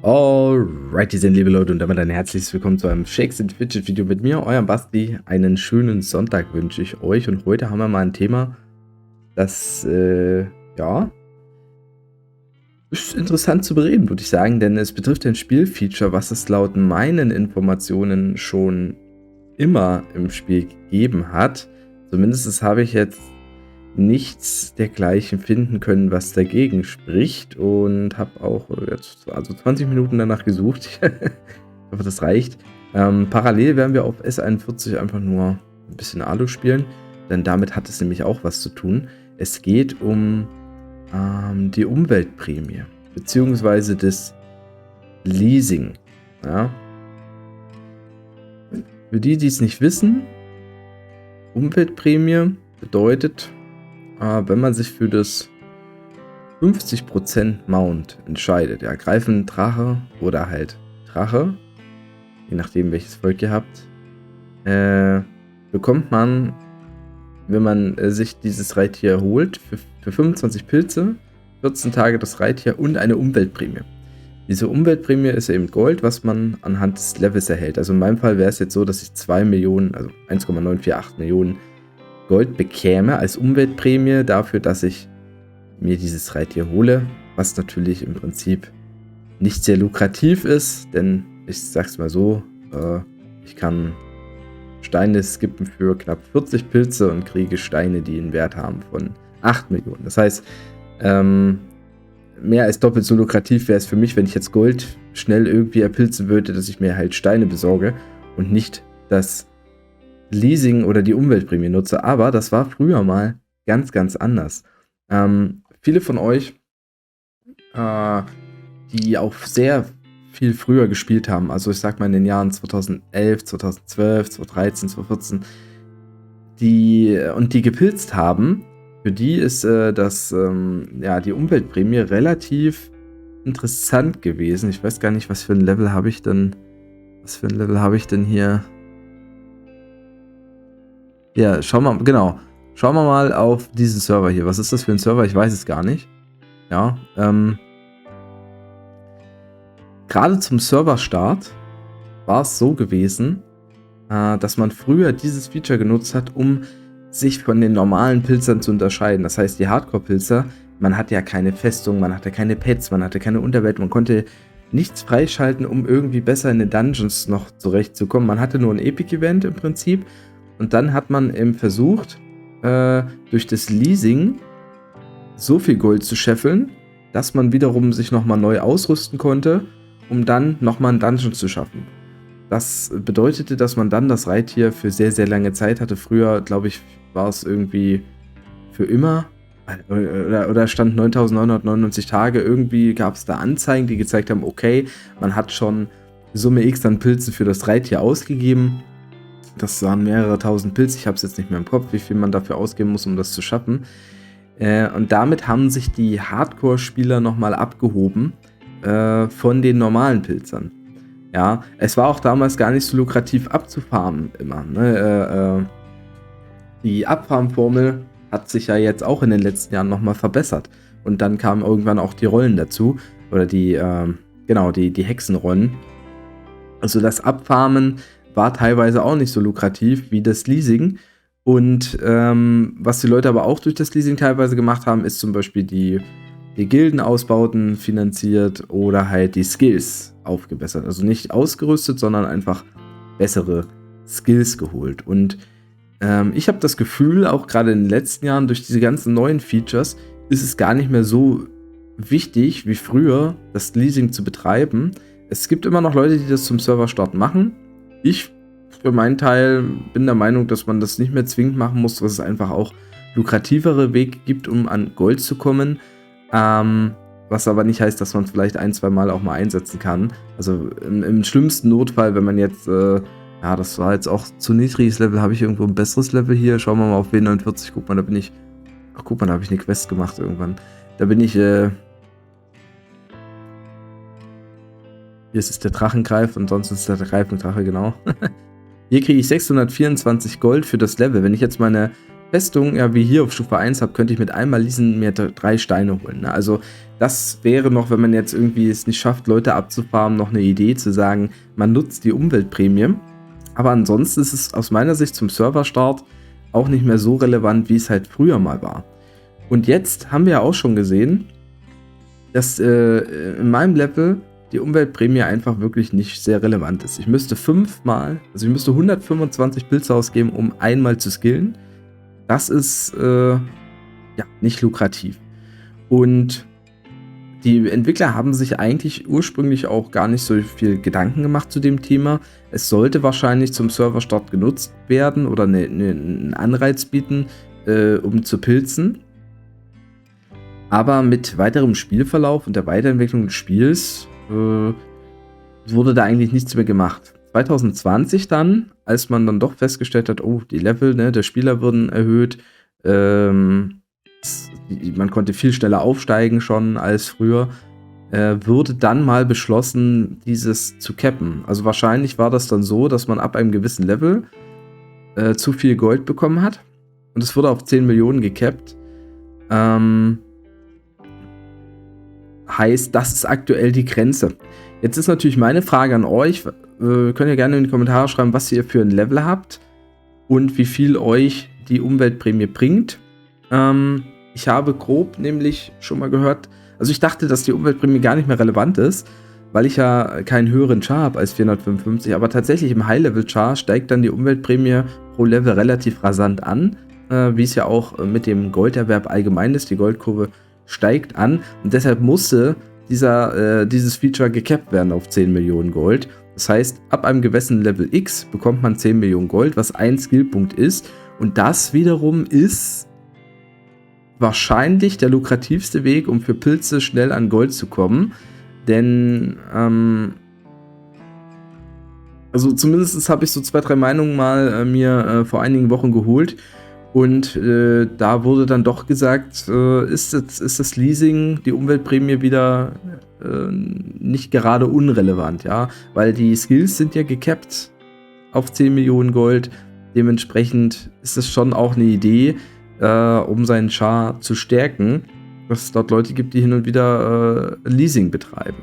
Alright, sind liebe Leute und damit ein herzliches Willkommen zu einem Shakes and Fidget Video mit mir, eurem Basti. Einen schönen Sonntag wünsche ich euch und heute haben wir mal ein Thema, das, ja, ist interessant zu bereden, würde ich sagen, denn es betrifft ein Spielfeature, was es laut meinen Informationen schon immer im Spiel gegeben hat. Zumindest habe ich jetzt nichts dergleichen finden können, was dagegen spricht, und habe auch jetzt 20 Minuten danach gesucht. Ich hoffe, das reicht. Parallel werden wir auf S41 einfach nur ein bisschen Alu spielen, denn damit hat es nämlich auch was zu tun. Es geht um die Umweltprämie, beziehungsweise das Leasing. Ja. Für die, die es nicht wissen, Umweltprämie bedeutet, wenn man sich für das 50% Mount entscheidet, ja, greifen Drache oder halt Drache, je nachdem welches Volk ihr habt, bekommt man, wenn man sich dieses Reittier holt, für 25 Pilze, 14 Tage das Reittier und eine Umweltprämie. Diese Umweltprämie ist eben Gold, was man anhand des Levels erhält. Also in meinem Fall wäre es jetzt so, dass ich 2 Millionen, also 1,948 Millionen Gold bekäme als Umweltprämie dafür, dass ich mir dieses Reittier hole, was natürlich im Prinzip nicht sehr lukrativ ist, denn ich sag's mal so, ich kann Steine skippen für knapp 40 Pilze und kriege Steine, die einen Wert haben von 8 Millionen. Das heißt, mehr als doppelt so lukrativ wäre es für mich, wenn ich jetzt Gold schnell irgendwie erpilzen würde, dass ich mir halt Steine besorge und nicht das Leasing oder die Umweltprämie nutze. Aber das war früher mal ganz, ganz anders. Viele von euch, die auch sehr viel früher gespielt haben, also ich sag mal in den Jahren 2011, 2012, 2013, 2014, die gepilzt haben, für die ist die Umweltprämie relativ interessant gewesen. Ich weiß gar nicht, was für ein Level habe ich denn hier? Ja, schauen wir mal auf diesen Server hier. Was ist das für ein Server? Ich weiß es gar nicht. Ja, gerade zum Serverstart war es so gewesen, dass man früher dieses Feature genutzt hat, um sich von den normalen Pilzern zu unterscheiden. Das heißt, die Hardcore-Pilzer, man hatte ja keine Festung, man hatte keine Pets, man hatte keine Unterwelt, man konnte nichts freischalten, um irgendwie besser in den Dungeons noch zurechtzukommen. Man hatte nur ein Epic-Event im Prinzip. Und dann hat man eben versucht, durch das Leasing so viel Gold zu scheffeln, dass man wiederum sich nochmal neu ausrüsten konnte, um dann nochmal einen Dungeon zu schaffen. Das bedeutete, dass man dann das Reittier für sehr, sehr lange Zeit hatte. Früher, glaube ich, war es irgendwie für immer oder stand 9.999 Tage. Irgendwie gab es da Anzeigen, die gezeigt haben, okay, man hat schon Summe X an Pilzen für das Reittier ausgegeben. Das waren mehrere tausend Pilze, ich habe es jetzt nicht mehr im Kopf, wie viel man dafür ausgeben muss, um das zu schaffen. Und damit haben sich die Hardcore-Spieler nochmal abgehoben von den normalen Pilzern. Ja, es war auch damals gar nicht so lukrativ abzufarmen immer. Ne? Die Abfarmformel hat sich ja jetzt auch in den letzten Jahren nochmal verbessert. Und dann kamen irgendwann auch die Rollen dazu, oder die Hexenrollen. Also das Abfarmen war teilweise auch nicht so lukrativ wie das Leasing. Und was die Leute aber auch durch das Leasing teilweise gemacht haben, ist zum Beispiel die Gildenausbauten finanziert oder halt die Skills aufgebessert. Also nicht ausgerüstet, sondern einfach bessere Skills geholt. Und ich habe das Gefühl, auch gerade in den letzten Jahren durch diese ganzen neuen Features, ist es gar nicht mehr so wichtig wie früher, das Leasing zu betreiben. Es gibt immer noch Leute, die das zum Serverstart machen. Ich für meinen Teil bin der Meinung, dass man das nicht mehr zwingend machen muss, dass es einfach auch lukrativere Wege gibt, um an Gold zu kommen. Was aber nicht heißt, dass man es vielleicht ein, zwei Mal auch mal einsetzen kann. Also im schlimmsten Notfall, wenn man jetzt, das war jetzt auch zu niedriges Level, habe ich irgendwo ein besseres Level hier. Schauen wir mal auf W49, guck mal, da habe ich eine Quest gemacht irgendwann. Da bin ich, hier ist es der Drachengreif und sonst ist der Greifendrache, genau. Hier kriege ich 624 Gold für das Level. Wenn ich jetzt meine Festung, ja, wie hier auf Stufe 1 habe, könnte ich mit einmal leasen mir 3 Steine holen. Ne? Also das wäre noch, wenn man jetzt irgendwie es nicht schafft, Leute abzufarmen, noch eine Idee zu sagen, man nutzt die Umweltprämie. Aber ansonsten ist es aus meiner Sicht zum Serverstart auch nicht mehr so relevant, wie es halt früher mal war. Und jetzt haben wir ja auch schon gesehen, dass in meinem Level die Umweltprämie einfach wirklich nicht sehr relevant ist. Ich müsste 125 Pilze ausgeben, um einmal zu skillen. Das ist ja nicht lukrativ. Und die Entwickler haben sich eigentlich ursprünglich auch gar nicht so viel Gedanken gemacht zu dem Thema. Es sollte wahrscheinlich zum Serverstart genutzt werden oder einen Anreiz bieten, um zu pilzen. Aber mit weiterem Spielverlauf und der Weiterentwicklung des Spiels wurde da eigentlich nichts mehr gemacht. 2020 dann, als man dann doch festgestellt hat, oh, die Level der Spieler wurden erhöht, man konnte viel schneller aufsteigen schon als früher, wurde dann mal beschlossen, dieses zu cappen. Also wahrscheinlich war das dann so, dass man ab einem gewissen Level zu viel Gold bekommen hat und es wurde auf 10 Millionen gecappt. Heißt, das ist aktuell die Grenze. Jetzt ist natürlich meine Frage an euch, könnt ihr gerne in die Kommentare schreiben, was ihr für ein Level habt und wie viel euch die Umweltprämie bringt. Ich habe grob nämlich schon mal gehört, also ich dachte, dass die Umweltprämie gar nicht mehr relevant ist, weil ich ja keinen höheren Char habe als 455, aber tatsächlich im High-Level-Char steigt dann die Umweltprämie pro Level relativ rasant an, wie es ja auch mit dem Golderwerb allgemein ist. Die Goldkurve steigt an und deshalb musste dieses Feature gecapped werden auf 10 Millionen Gold. Das heißt, ab einem gewissen Level X bekommt man 10 Millionen Gold, was ein Skillpunkt ist. Und das wiederum ist wahrscheinlich der lukrativste Weg, um für Pilze schnell an Gold zu kommen. Denn, also zumindest habe ich so 2, 3 Meinungen mal mir vor einigen Wochen geholt. Und da wurde dann doch gesagt, ist das Leasing, die Umweltprämie wieder nicht gerade unrelevant, ja, weil die Skills sind ja gecapped auf 10 Millionen Gold. Dementsprechend ist es schon auch eine Idee, um seinen Char zu stärken, dass es dort Leute gibt, die hin und wieder Leasing betreiben.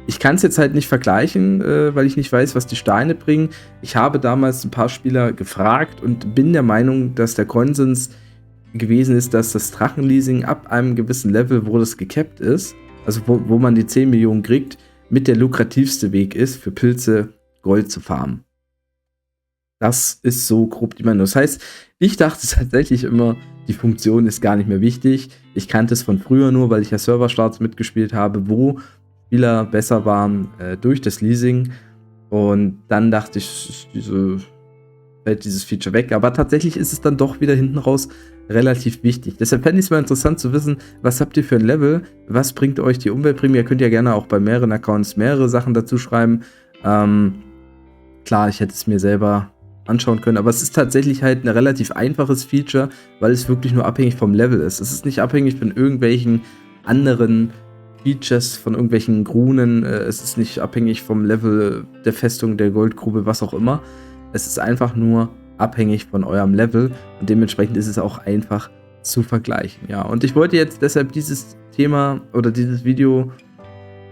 Ich kann es jetzt halt nicht vergleichen, weil ich nicht weiß, was die Steine bringen. Ich habe damals ein paar Spieler gefragt und bin der Meinung, dass der Konsens gewesen ist, dass das Drachenleasing ab einem gewissen Level, wo das gecapped ist, also wo man die 10 Millionen kriegt, mit der lukrativste Weg ist, für Pilze Gold zu farmen. Das ist so grob die Meinung. Das heißt, ich dachte tatsächlich immer, die Funktion ist gar nicht mehr wichtig. Ich kannte es von früher nur, weil ich ja Serverstarts mitgespielt habe, wo Spieler besser waren durch das Leasing. Und dann dachte ich, fällt dieses Feature weg. Aber tatsächlich ist es dann doch wieder hinten raus relativ wichtig. Deshalb fände ich es mal interessant zu wissen, was habt ihr für ein Level? Was bringt euch die Umweltprämie? Ihr könnt ja gerne auch bei mehreren Accounts mehrere Sachen dazu schreiben. Klar, ich hätte es mir selber anschauen können, aber es ist tatsächlich halt ein relativ einfaches Feature, weil es wirklich nur abhängig vom Level ist. Es ist nicht abhängig von irgendwelchen anderen Features, von irgendwelchen Grunen, es ist nicht abhängig vom Level der Festung, der Goldgrube, was auch immer. Es ist einfach nur abhängig von eurem Level und dementsprechend ist es auch einfach zu vergleichen. Ja, und ich wollte jetzt deshalb dieses Thema oder dieses Video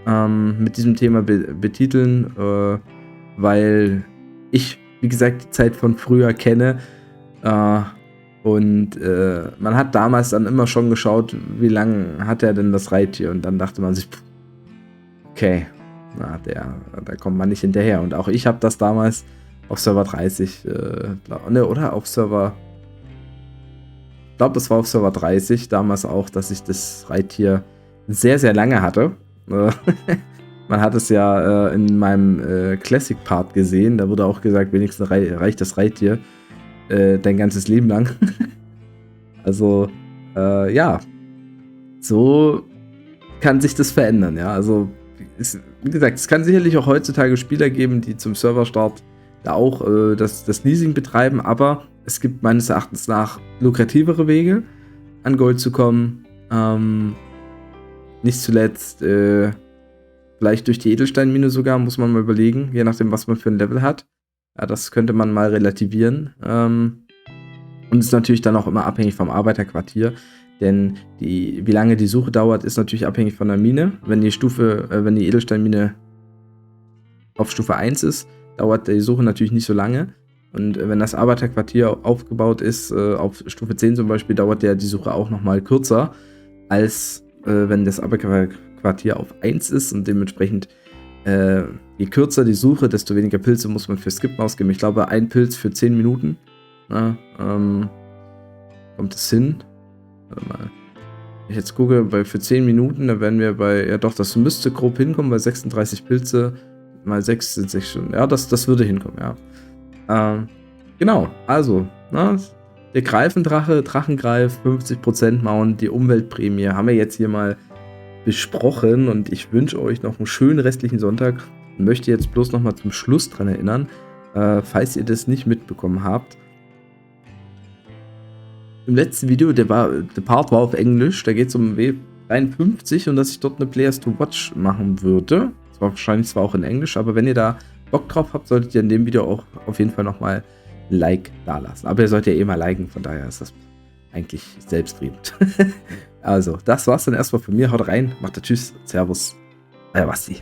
mit diesem Thema betiteln, weil ich, wie gesagt, die Zeit von früher kenne und man hat damals dann immer schon geschaut, wie lange hat er denn das Reittier und dann dachte man sich, okay, da kommt man nicht hinterher und auch ich habe das damals auf Server 30, oder auf Server, ich glaube, das war auf Server 30 damals auch, dass ich das Reittier sehr, sehr lange hatte. Man hat es ja in meinem Classic-Part gesehen, da wurde auch gesagt, wenigstens reicht das Reittier dein ganzes Leben lang. Also, ja, so kann sich das verändern, ja. Also, wie gesagt, es kann sicherlich auch heutzutage Spieler geben, die zum Serverstart da auch das Leasing betreiben, aber es gibt meines Erachtens nach lukrativere Wege, an Gold zu kommen. Nicht zuletzt, vielleicht durch die Edelsteinmine sogar, muss man mal überlegen, je nachdem, was man für ein Level hat. Ja, das könnte man mal relativieren. Und ist natürlich dann auch immer abhängig vom Arbeiterquartier, denn wie lange die Suche dauert, ist natürlich abhängig von der Mine. Wenn die Edelsteinmine auf Stufe 1 ist, dauert die Suche natürlich nicht so lange. Und wenn das Arbeiterquartier aufgebaut ist, auf Stufe 10 zum Beispiel, dauert die Suche auch nochmal kürzer, als wenn das Arbeiterquartier auf 1 ist. Und dementsprechend, je kürzer die Suche, desto weniger Pilze muss man für Skippen ausgeben. Ich glaube, ein Pilz für 10 Minuten. Kommt es hin? Warte mal. Wenn ich jetzt gucke, für 10 Minuten, da werden wir ja doch, das müsste grob hinkommen, bei 36 Pilze mal 6 sind 6 Stunden. Ja, das würde hinkommen, ja. Genau, also, der Greifendrache, Drachengreif, 50% Mount, die Umweltprämie haben wir jetzt hier mal besprochen und ich wünsche euch noch einen schönen restlichen Sonntag und möchte jetzt bloß noch mal zum Schluss dran erinnern, falls ihr das nicht mitbekommen habt. Im letzten Video, der Part war auf Englisch, da geht es um W53 und dass ich dort eine Players to Watch machen würde. Das war wahrscheinlich zwar auch in Englisch, aber wenn ihr da Bock drauf habt, solltet ihr in dem Video auch auf jeden Fall nochmal ein Like dalassen. Aber ihr sollt ja eh mal liken, von daher ist das eigentlich selbstredend. Also, das war's dann erstmal von mir. Haut rein, macht Tschüss, Servus, euer Basti.